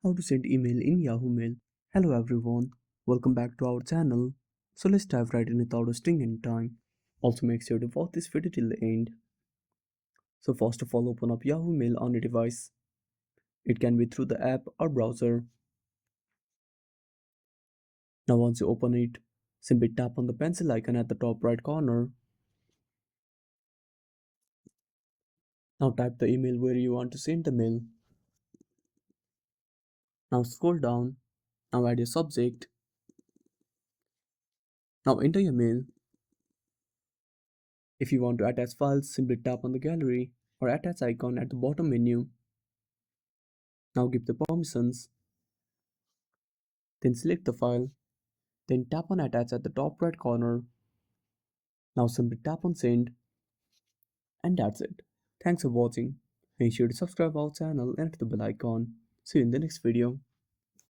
How to send email in Yahoo Mail. Hello everyone, welcome back to our channel. So let's dive right in without wasting any time. Also make sure to watch this video till the end. So first of all, open up Yahoo Mail on your device. It can be through the app or browser. Now once you open it, simply tap on the pencil icon at the top right corner. Now type the email where you want to send the mail. Now scroll down. Now add your subject. Now enter your mail. If you want to attach files, simply tap on the gallery or attach icon at the bottom menu. Now give the permissions, then select the file, then tap on attach at the top right corner. Now simply tap on send, and that's it. Thanks for watching. Make sure to subscribe our channel and hit the bell icon. See you in the next video.